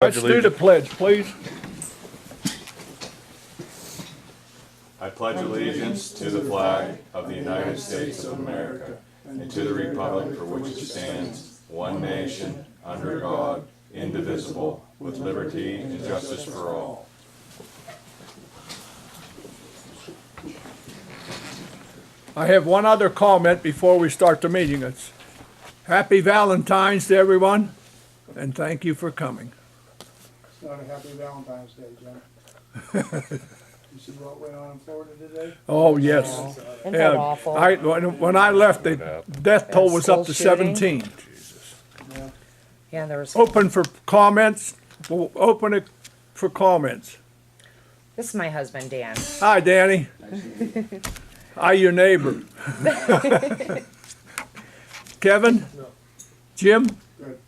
Let's do the pledge, please. I pledge allegiance to the flag of the United States of America and to the republic for which it stands, one nation, under God, indivisible, with liberty and justice for all. I have one other comment before we start the meeting. It's Happy Valentine's to everyone, and thank you for coming. It's not a happy Valentine's Day, Jim. You see what went on in Florida today? Oh, yes. Isn't that awful? When I left, the death toll was up to School shooting? 17. Yeah. Yeah, there was, Open for comments. We'll open it for comments. this is my husband, Dan. Hi, Danny. Hi, your neighbor. Kevin? Jim? Good.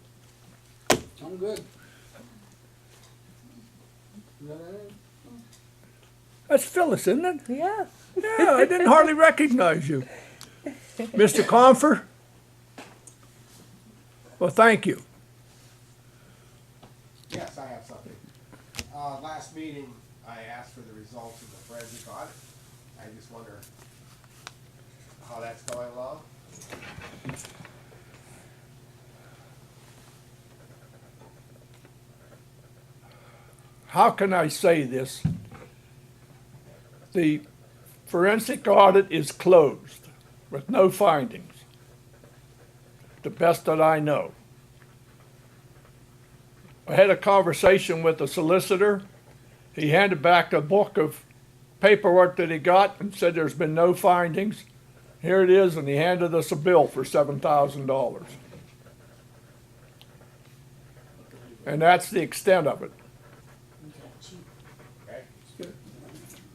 I'm good. Is that it? That's Phyllis, isn't it? Yeah. Yeah, I didn't hardly recognize you. Mr. Confer? Well, thank you. Yes, I have something. Last meeting, I asked for the results of the forensic audit. I just wonder how that's going along. How can I say this? The forensic audit is closed with no findings, the best that I know. I had a conversation with the solicitor. He handed back a book of paperwork that he got and said there's been no findings. Here it is, and he handed us a bill for $7,000. And that's the extent of it.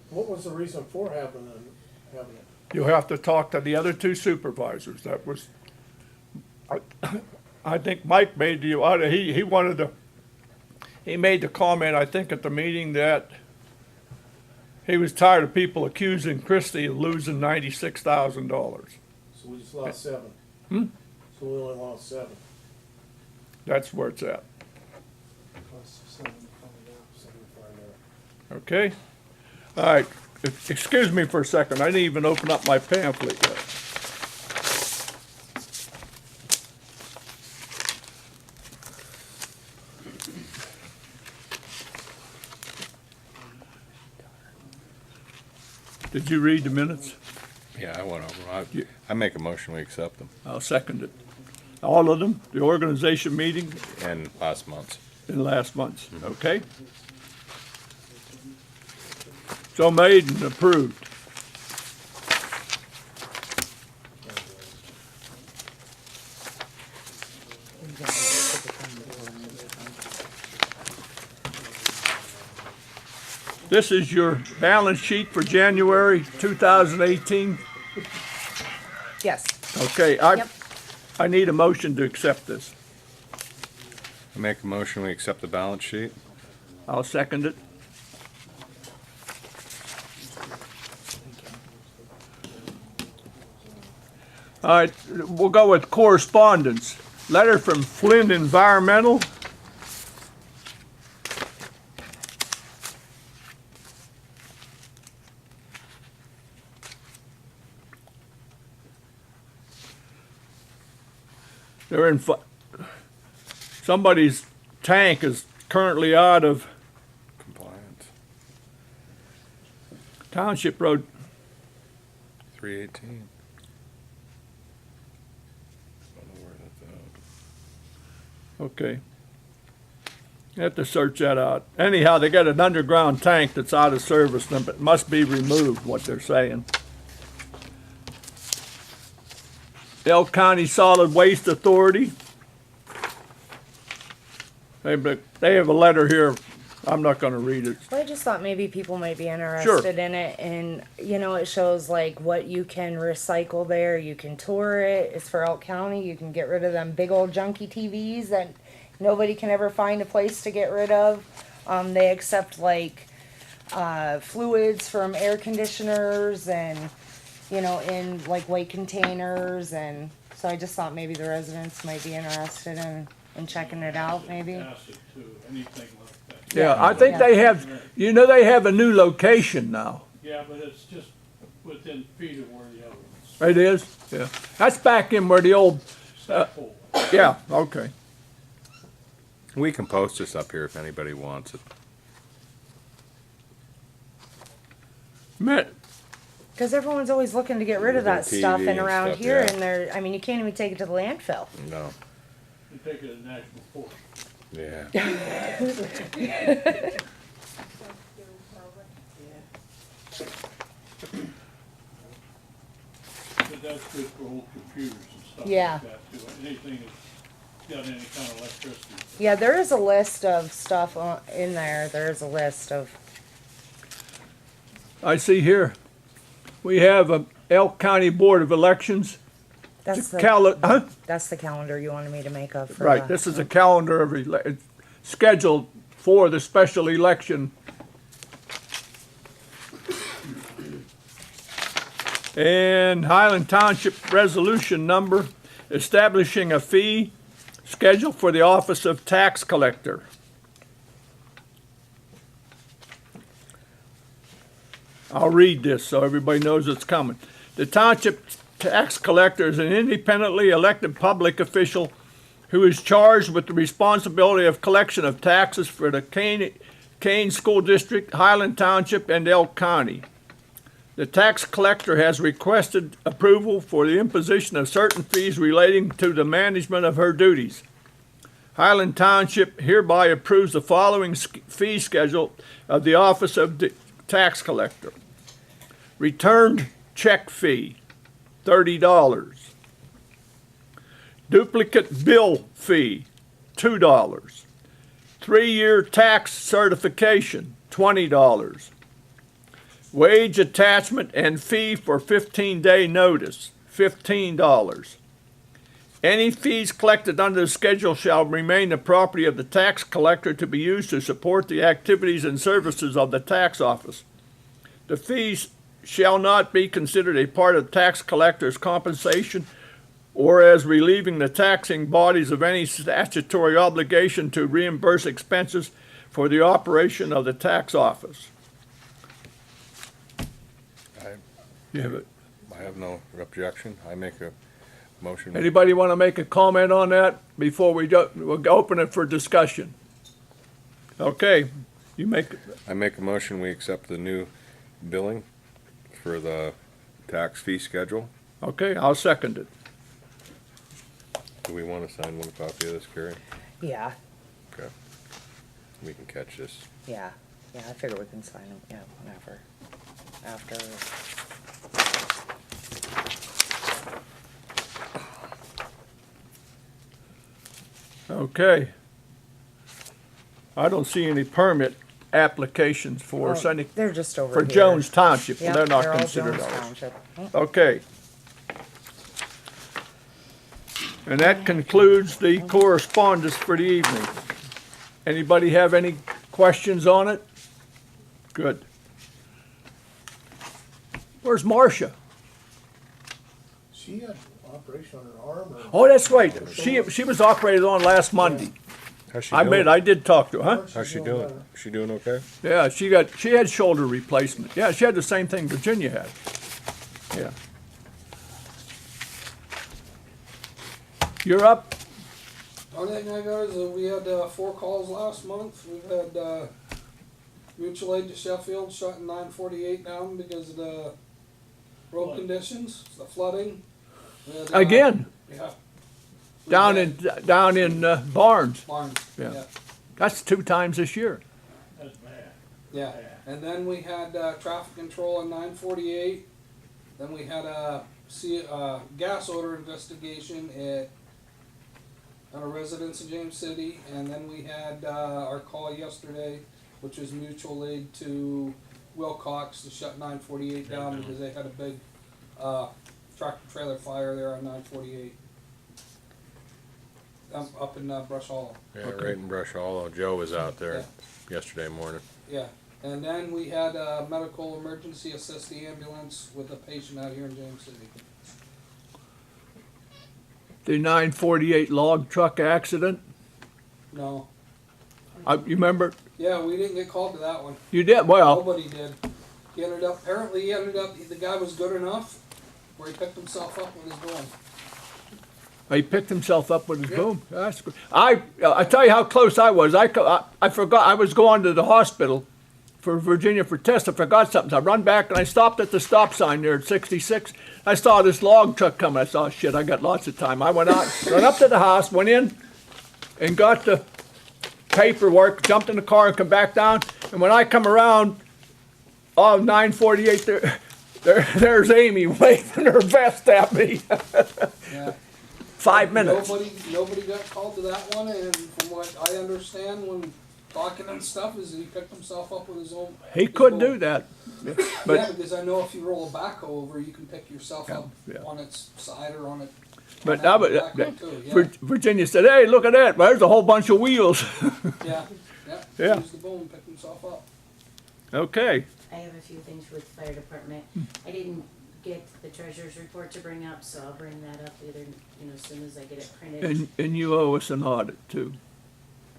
What was the reason for having it? You'll have to talk to the other two supervisors. That was, I think Mike made he wanted to, he made the comment, I think, at the meeting that he was tired of people accusing Christie of losing $96,000. So we just lost seven. Hmm? So we only lost seven. That's where it's at. Plus seven coming out, 75 Okay? All right. Excuse me for a second. I didn't even open up my pamphlet yet. Did you read the minutes? Yeah, I went over. I make a motion, we accept them. I'll second it. All of them, the organization meeting And last month's. in last month's, okay? So made and approved. This is your balance sheet for January 2018. Yes. Okay, Yep. I need a motion to accept this. I make a motion, we accept the balance sheet. I'll second it. All right, we'll go with correspondence. Letter from Flynn Environmental. They're in, somebody's tank is currently out of Compliance. Township Road. 318. Don't know where that's at. Okay. You have to search that out. Anyhow, they got an underground tank that's out of service, but it must be removed, what they're saying. Elk County Solid Waste Authority. They have a letter here. I'm not gonna read it. Well, I just thought maybe people might be interested in it, and, you know, it shows like what you can recycle there, you can tour it, it's for Elk County, you can get rid of them big old junky TVs that nobody can ever find a place to get rid of. They accept like, fluids from air conditioners and, you know, in like white containers, and so I just thought maybe the residents might be interested in and checking it out, maybe. Acid too, anything like that. Yeah, I think they have, you know, they have a new location now. Yeah, but it's just within feet of where the other ones. It is? Yeah. That's back in where the old, Step hole. yeah, okay. We can post this up here if anybody wants it. Matt, Because everyone's always looking to get rid of that TV stuff, and and around stuff, here, yeah. and they're, I mean, you can't even take it to the landfill. No. You take it to National Forest. Yeah. But that's good for old computers and stuff Yeah. like that too. Anything that's got any kind of electricity. Yeah, there is a list of stuff in there. There is a list of. I see here, we have a Elk County Board of Elections. That's the Huh? That's the calendar you wanted me to make up. For Right, the- this is a calendar of, it's scheduled for the special election. And Highland Township resolution number establishing a fee schedule for the office of tax collector. I'll read this so everybody knows it's coming. The township tax collector is an independently elected public official who is charged with the responsibility of collection of taxes for the Kane School District, Highland Township, and Elk County. The tax collector has requested approval for the imposition of certain fees relating to the management of her duties. Highland Township hereby approves the following fee schedule of the office of the tax collector. Returned check fee, $30. Duplicate bill fee, $2. 3-year tax certification, $20. Wage attachment and fee for 15-day notice, $15. Any fees collected under the schedule shall remain the property of the tax collector to be used to support the activities and services of the tax office. The fees shall not be considered a part of tax collector's compensation or as relieving the taxing bodies of any statutory obligation to reimburse expenses for the operation of the tax office. You have it. I have no objection. I make a motion. Anybody want to make a comment on that before we'll open it for discussion? Okay, you make, I make a motion, we accept the new billing for the tax fee schedule. okay, I'll second it. Do we want to sign one copy of this, Carrie? Yeah, Okay. We can catch this. yeah. I figure we can sign them. Yeah, whenever. After. Okay. I don't see any permit applications for Oh, Sunny, they're just over for here. Jones Township, Yep, they're not they're all considered Jones ours. Township. Okay. And that concludes the correspondence for the evening. Anybody have any questions on it? Good. Where's Marcia? She had an operation on her arm or? Oh, that's right. She was operated on last Monday. How's she I doing? I did talk to her, huh? How's she doing? better. She doing okay? Yeah, she had shoulder replacement. Yeah, she had the same thing Virginia had. Yeah. You're up? Only thing I got is we had 4 calls last month. We've had mutual aid to Sheffield shutting 948 down because of the road Flood. conditions, the flooding. We had, Again, Yeah. We down had in Barnes. Barnes. Yeah. Yeah. That's 2 times this year. That's bad. Yeah. And then we had traffic control on 948. Then we had a gas odor investigation at a residence in James City, and then we had our call yesterday, which was mutual aid to Wilcox to shut 948 down because they had a big tractor trailer fire there on 948 up in Brush Hollow. Yeah, right in Brush Hollow. Joe was out there Yeah. yesterday morning. Yeah, and then we had a medical emergency assist the ambulance with a patient out here in James City. The 948 log truck accident. No. You remember? Yeah, we didn't get called to that one. You did, well, Nobody did. Apparently the guy was good enough where he picked himself up with his boom. he picked himself up with his Yeah. boom. That's good. I tell you how close I was. I forgot, I was going to the hospital for Virginia for tests. I forgot something. So I run back and I stopped at the stop sign there at 66. I saw this log truck coming. I saw, shit, I got lots of time. I went out, run up to the house, went in and got the paperwork, jumped in the car and come back down. And when I come around, 9:48, there's Amy waving her vest at me. Yeah. 5 minutes. Nobody got called to that one, and from what I understand when talking and stuff is that he picked himself up with his own. He could do that. Yeah, But, because I know if you roll a backhoe over, you can pick yourself up yeah. on its side or on it. but on now, that backhoe too, yeah. Virginia said, hey, look at that. There's a whole bunch of wheels. Yeah, Yeah. Used the boom and picked himself up. Okay. I have a few things with the fire department. I didn't get the treasurer's report to bring up, so I'll bring that up either, as soon as I get it printed. And you owe us an audit too.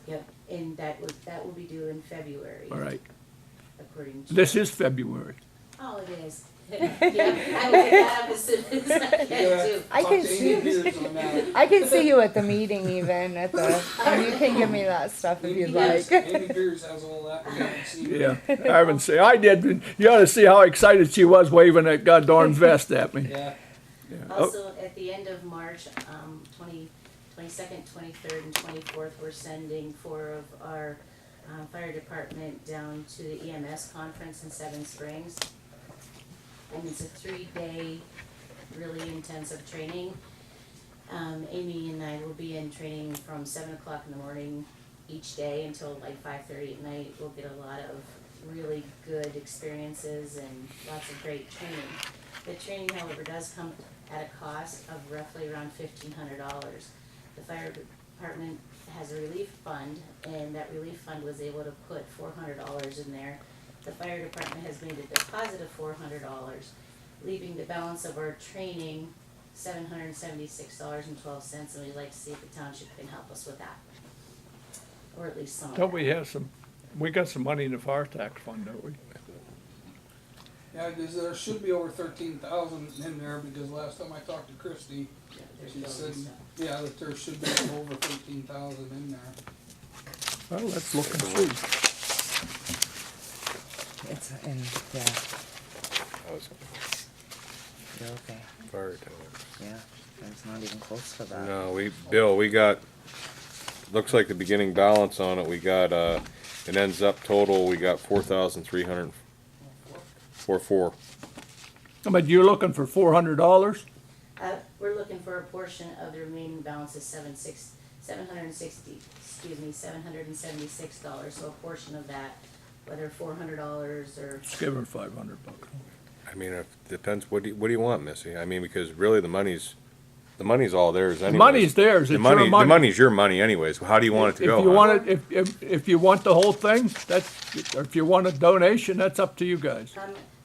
Yep, and that will be due in February. All right. According to. This is February. Oh, it is. Yeah, I will get that up as soon as I can too. I Talk can to see- Amy Beers on that. I can see you at the meeting even and you can give me that stuff if you'd like. Amy Beers has all that. We haven't seen it. Yeah, I haven't seen, I did, you ought to see how excited she was waving that goddamn vest at me. Yeah. Also, at the end of March, 22nd, 23rd, and 24th, we're sending 4 of our fire department down to the EMS conference in Seven Springs. And it's a 3-day, really intensive training. Amy and I will be in training from 7 o'clock in the morning each day until like 5:30 at night. We'll get a lot of really good experiences and lots of great training. The training, however, does come at a cost of roughly around $1,500. The fire department has a relief fund, and that relief fund was able to put $400 in there. The fire department has made a deposit of $400, leaving the balance of our training $776.12, and we'd like to see if the township can help us with that. Or at least some of Don't that. we have we got some money in the fire tax fund, don't we? Yeah, because there should be over 13,000 in there, because last time I talked to Christie, Yeah, there's she bills said, and stuff. yeah, that there should be over 13,000 in there. Well, let's look and see. It's in, yeah, you're okay. Fire tax. Yeah, it's not even close to that. No, Bill, we got, looks like the beginning balance on it, we got, it ends up total, we got 4,344. But you're looking for $400? We're looking for a portion of the remaining balance is $776, so a portion of that, whether $400 or, Let's give her $500. I mean, it depends, what do you want, Missy? I mean, because really the money's all theirs anyways. The money's theirs, it's your The money. money's your money anyways, how do you want it to If go? you want it, if you want the whole thing, or if you want a donation, that's up to you guys.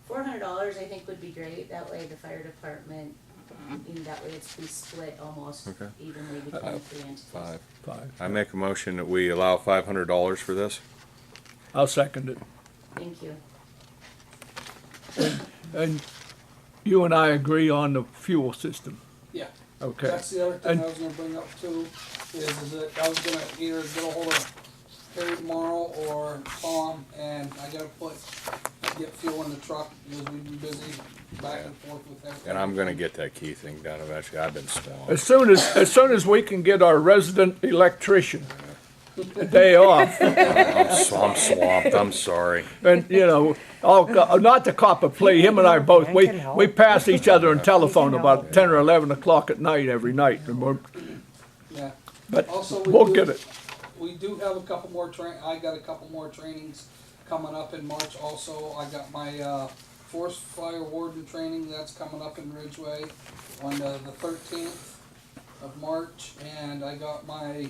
$400 I think would be great, that way the fire department, that way it's be split almost Okay. evenly between the 3 entities. Five. I make a motion that we allow $500 for this. I'll second it. Thank you. And you and I agree on the fuel system. Yeah. Okay. That's the other thing And- I was gonna bring up too, is that I was gonna either get a hold of Harry tomorrow or Tom, and I gotta get fuel in the truck, because we've been busy back and forth with everything. And I'm gonna get that key thing done eventually, I've been swamped. As soon as we can get our resident electrician a day off, I'm swamped, I'm sorry. and, not to cop a plea, him and I both, we pass each other on telephone about 10 or 11 o'clock at night every night. Yeah. But Also, we'll get it. We do have a couple more I got a couple more trainings coming up in March also. I got my, forest fire warden training, that's coming up in Ridgeway on the 13th of March, and I got my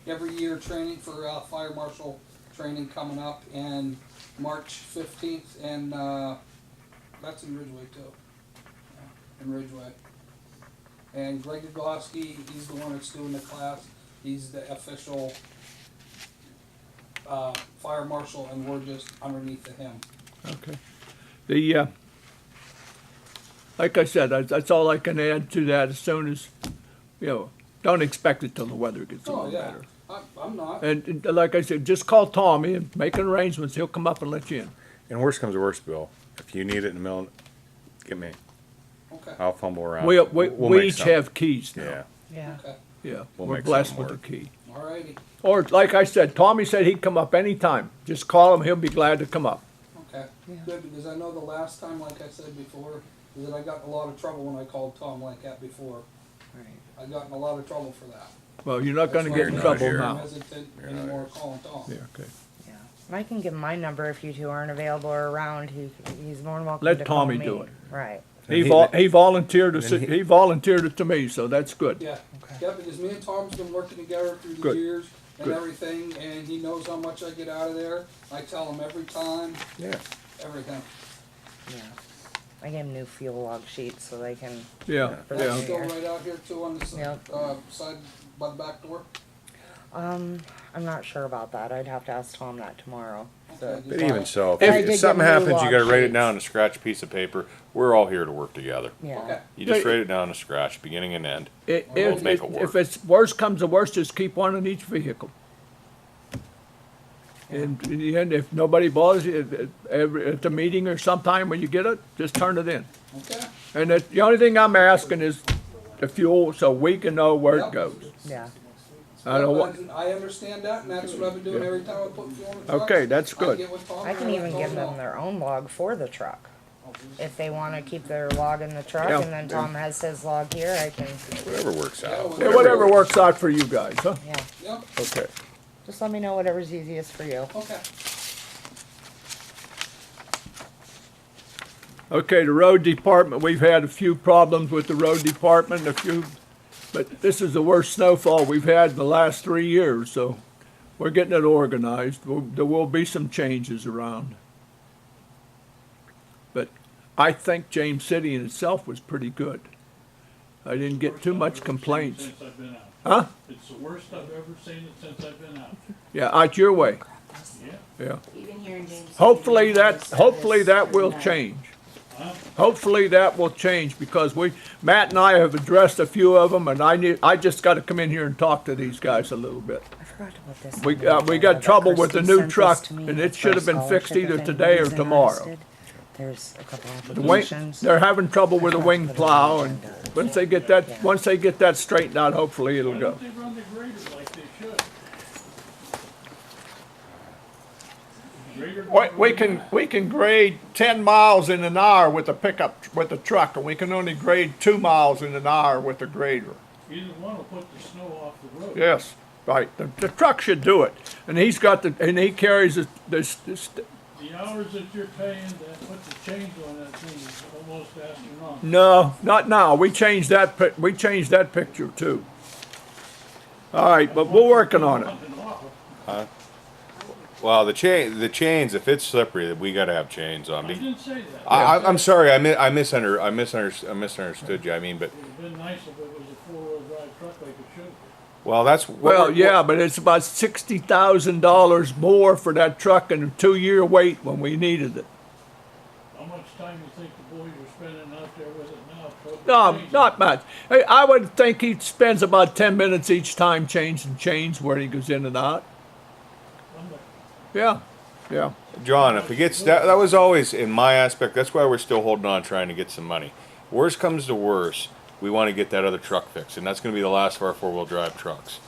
every year training for fire marshal training coming up in March 15th, and that's in Ridgeway too. Yeah, in Ridgeway. And Greg Gagowski, he's the one that's doing the class. He's the official fire marshal, and we're just underneath of him. Okay. The, like I said, that's all I can add to that. As soon as, don't expect it till the weather gets a Oh, little yeah. better. I'm not. And like I said, just call Tommy and make arrangements. He'll come up and let you in. And worst comes to worst, Bill, if you need it in the middle, get me. Okay. I'll fumble around. We We'll make each something. have keys now. Yeah. Yeah. Okay. Yeah, We'll we're make blessed something with a key. Alrighty. Or like I said, Tommy said he'd come up anytime. Just call him. He'll be glad to come up. Okay. Good, because I know the last time, like I said before, is that I got in a lot of trouble when I called Tom like that before. Right. I got in a lot of trouble for that. Well, you're not going to That's get in why You're not trouble here. I'm now. hesitant You're not anymore here. calling Tom. Yeah, okay. Yeah. And I can give him my number if you two aren't available or around. He's more than welcome Let to call Tommy me. do it. Right. And He volunteered to and then he volunteered it to me, so that's good. Yeah. Okay. Yeah, because me and Tom's been working together through the Good. years and Good. everything, and he knows how much I get out of there. I tell him every time, Yeah. everything. Yeah. I gave him new fuel log sheets so they can. Yeah, That's yeah. still right out here too on the Yep. side by the back door. I'm not sure about that. I'd have to ask Tom that tomorrow. So. Okay, But even so, I if did something get a new happens, you log gotta write it sheets. down and scratch a piece of paper. We're all here to work together. Yeah. Okay. You just Yeah, write it down and scratch, beginning and end. If make it work. if it's worst comes to worst, just keep one in each vehicle. And in the end, if nobody bothers you, at the meeting or sometime when you get it, just turn it in. Okay. And the only thing I'm asking is the fuel, so we can know where it Yep. goes. Yeah. I don't want, I understand that, and that's what I've been doing every time I put fuel in the truck. Okay, that's I good. get with Tom I and can let even Tom give know. them their own log for the truck. If they wanna keep their log in the truck Yeah. and then Tom has his log here, I can, Whatever works out. yeah, whatever works out for you guys, huh? yeah. Yep, Okay. Just let me know whatever's easiest for you. okay. Okay, the road department, we've had a few problems with the road department, but this is the worst snowfall we've had in the last 3 years, so we're getting it organized. There will be some changes around. But I think James City in itself was pretty good. I didn't get too much complaints. Since I've been out. Huh? It's the worst I've ever seen it since I've been out. Yeah, out your way, Yeah. yeah. Even here in James. Hopefully City, that, the hopefully service that is will nice. change. Huh? Hopefully that will change because Matt and I have addressed a few of them and I just gotta come in here and talk to these guys a little bit. I forgot to put this. We, on the we agenda, got but trouble with the Kristen new sent this truck to me and for it should have been fixed scholarship either if today or anybody's tomorrow. interested. There's a couple The wing, applications. they're having trouble with the I wing forgot to put it on plow the and agenda. once they get that straightened out, hopefully it'll Why go. don't they run the grader like they should? Grader We can grade 10 miles in an hour with the pickup, with the truck, and we can only grade 2 miles in an hour with the grader. Either one will put the snow off the road. Yes, right. The truck should do it. And he's got and he carries this, The hours that you're paying to put the change on that thing is almost astronomical. no, not now. We changed that picture too. All right, but we're working on it. Something awful. Well, the chains, if it's slippery, we gotta have chains on. I didn't say that. I'm sorry, I misunderstood you. I mean, but, It would have been nice if it was a four-wheel drive truck like it should be. well, that's. Well, yeah, but it's about $60,000 more for that truck and a 2-year wait when we needed it. How much time do you think the boys are spending out there with it now? putting No, change not much. Hey, I would think he spends about 10 minutes each time changing chains where he goes in and out. on the- Yeah, yeah. John, if it gets, that was always, in my aspect, that's why we're still holding on trying to get some money. Worst comes to worst, we wanna get that other truck fixed, and that's gonna be the last of our 4-wheel drive trucks.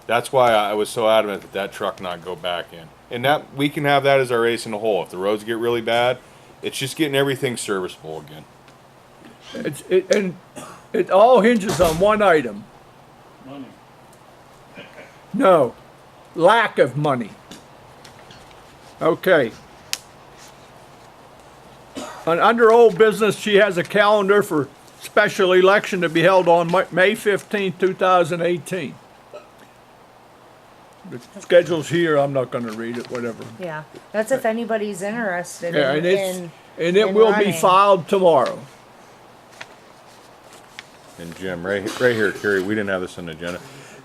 That's why I was so adamant that that truck not go back in. And that, we can have that as our ace in the hole. If the roads get really bad, it's just getting everything serviceable again. And it all hinges on one item. Money. No, lack of money. Okay. And under old business, she has a calendar for special election to be held on May 15th, 2018. The schedule's here, I'm not gonna read it, whatever. Yeah, that's if anybody's interested Yeah, in, and it in will be running. filed tomorrow. And Jim, right here, Kerry, we didn't have this on the agenda.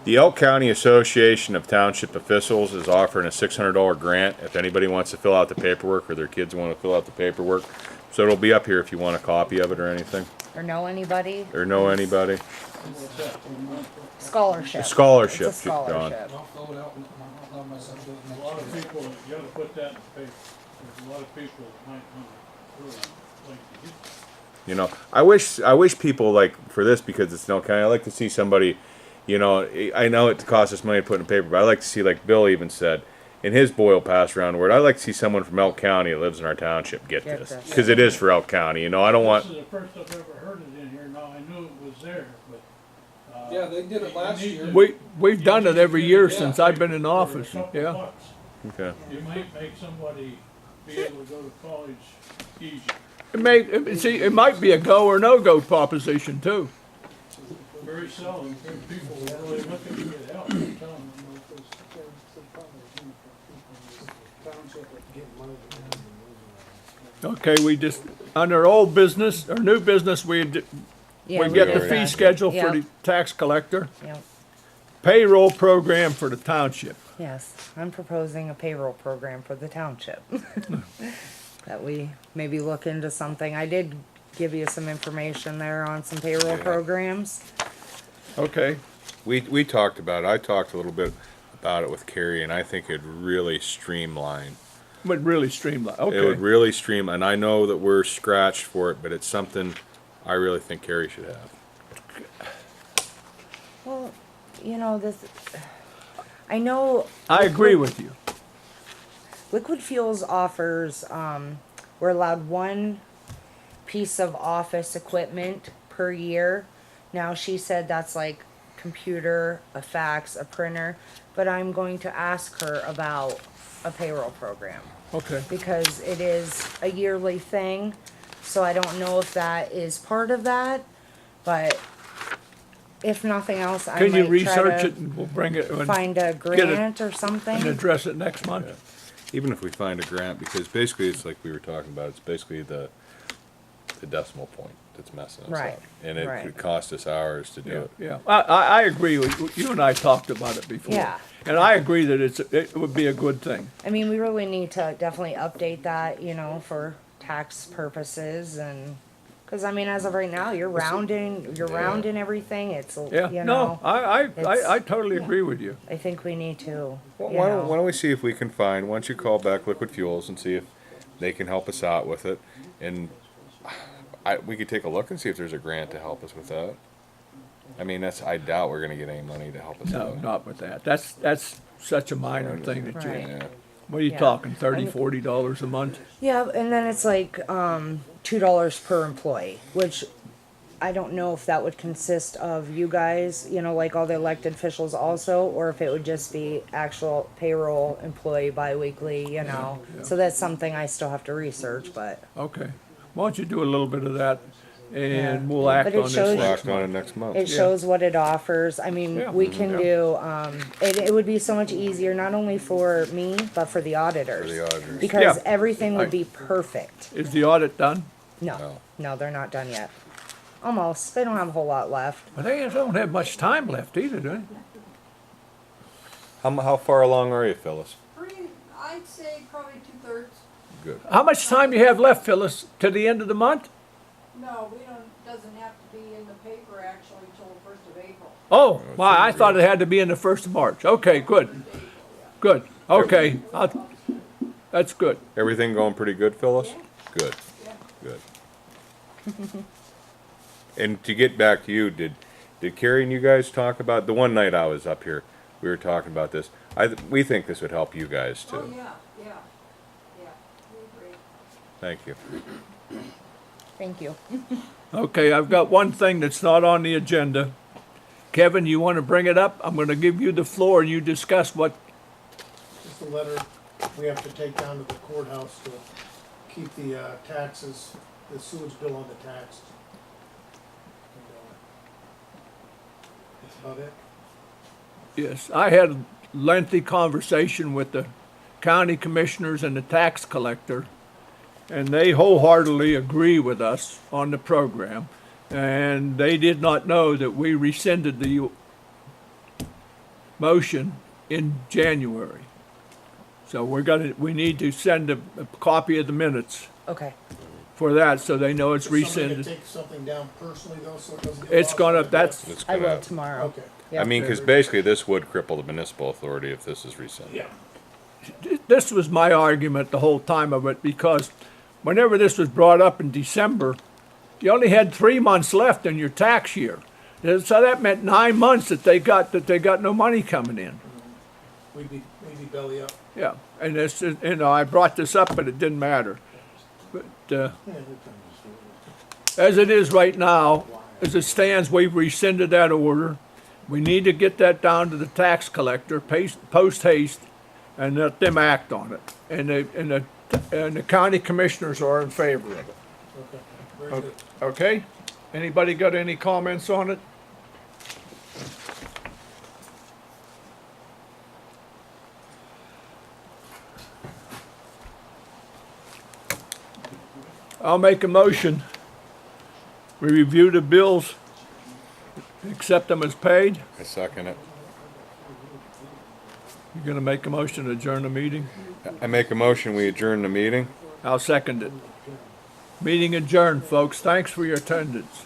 The Elk County Association of Township Officials is offering a $600 grant if anybody wants to fill out the paperwork or their kids want to fill out the paperwork. So it'll be up here if you want a copy of it or anything, Or know anybody? or know anybody. Scholarship. A scholarship, It's a John. scholarship. I'll fill it out and I'll let myself do it A lot next of year. people, you gotta put that in the paper, there's a lot of people that might not really like to get that. You know, I wish people like for this because it's no county. I like to see somebody, you know, I know it costs us money to put in paper, but I like to see like Bill even said in his Boyle pass around word. I like to see someone from Elk County that lives in our township get Get this this. because it is for Elk County. You know, I don't want. This is the first I've ever heard it in here, now I knew it was there, but, Yeah, they did it last you need year. to- We've done it every year Yeah. since I've been in for a office, couple yeah. bucks. Okay. You might make somebody be able to go to college easier. It might be a go or no-go proposition too. Very seldom, people are really looking to get help, I'm telling them. Okay, we just, under old business, or new business, we Yeah, get the already fee did. schedule for Yeah. the tax collector, Yep. payroll program for the township. Yes, I'm proposing a payroll program for the township. That we maybe look into something. I did give you some information there on some payroll Yeah. programs. Okay, We talked about it. I talked a little bit about it with Carrie, and I think it'd really streamline. would really streamline, It would okay. really stream, and I know that we're scratched for it, but it's something I really think Carrie should have. Well, you know, I know. I agree with you. Liquid Fuels offers, we're allowed one piece of office equipment per year. Now, she said that's like computer, a fax, a printer, but I'm going to ask her about a payroll program Okay. because it is a yearly thing. So I don't know if that is part of that, but if nothing else, I Can you might research try it and we'll bring it to and find a grant or something. address it next month? Even if we find a grant, because basically it's like we were talking about, it's basically the decimal point that's messing us Right, up. And it right. could cost us hours to do Yeah, it. yeah. I agree with, you and I talked about it before. Yeah. And I agree that it would be a good thing. I mean, we really need to definitely update that, you know, for tax purposes and, cause I mean, as of right now, you're rounding everything, it's, Yeah, you no, know, I totally agree with you. I think we need to, Well, you why don't know, we see if we can find, once you call back Liquid Fuels and see if they can help us out with it. And we could take a look and see if there's a grant to help us with that. I mean, I doubt we're gonna get any money to help us No, out. not with that. That's such a minor thing that you, Right. Yeah. what are you Yeah. talking, $30, I mean- $40 a month? yeah, and then it's like, $2 per employee, which I don't know if that would consist of you guys, you know, like all the elected officials also, or if it would just be actual payroll employee biweekly, you know. So that's something I still have to research, but. Okay. Why don't you do a little bit of that Yeah. and we'll act But it on shows- this We'll next act on it month. next month. It Yeah. shows what it offers. I mean, Yeah. we can Yeah. do, it would be so much easier, not only for me, but for the auditors. For the auditors. Because Yeah. everything would I- be perfect. Is the audit done? No, no, they're not done yet. Almost. They don't have a whole lot left. Well, they don't have much time left either, do they? How far along are you, Phyllis? I'd say probably 2/3. Good. How much time do you have left, Phyllis, to the end of the month? No, we don't, doesn't have to be in the paper actually till the 1st of April. Oh, wow, I thought it had to be in the 1st of March. Okay, good, good. Okay, that's good. Everything going pretty good, Phyllis? Good, good. And to get back to you, did Carrie and you guys talk about, the one night I was up here, we were talking about this. We think this would help you guys Oh, too. yeah, we agree. Thank you. Thank you. Okay, I've got one thing that's not on the agenda. Kevin, you want to bring it up? I'm going to give you the floor and you discuss what, Just a letter we have to take down to the courthouse to keep the taxes, the sewage bill on the tax. That's about it. yes, I had a lengthy conversation with the county commissioners and the tax collector, and they wholeheartedly agree with us on the program. And they did not know that we rescinded motion in January. So we need to send a copy of the minutes Okay. for that, so they know it's Is somebody gonna rescinded. take something down personally though, so it doesn't get It's lost gonna, in the that's, dust? It's I will gonna, tomorrow. Okay. Yep. I mean, because basically this would cripple the municipal authority if this is rescinded. Yeah. this was my argument the whole time of it, because whenever this was brought up in December, you only had 3 months left in your tax year. And so that meant 9 months that they got no money coming in. We'd be belly up. Yeah, and this is, I brought this up, but it didn't matter. But, as it is right now, as it stands, we've rescinded that order. We need to get that down to the tax collector, post haste, and let them act on it. And the county commissioners are in favor of it. Okay, very good. Okay? Anybody got any comments on it? I'll make a motion. We review the bills, accept them as paid. I second it. You're gonna make a motion to adjourn the meeting? I make a motion, we adjourn the meeting. I'll second it. Meeting adjourned, folks. Thanks for your attendance.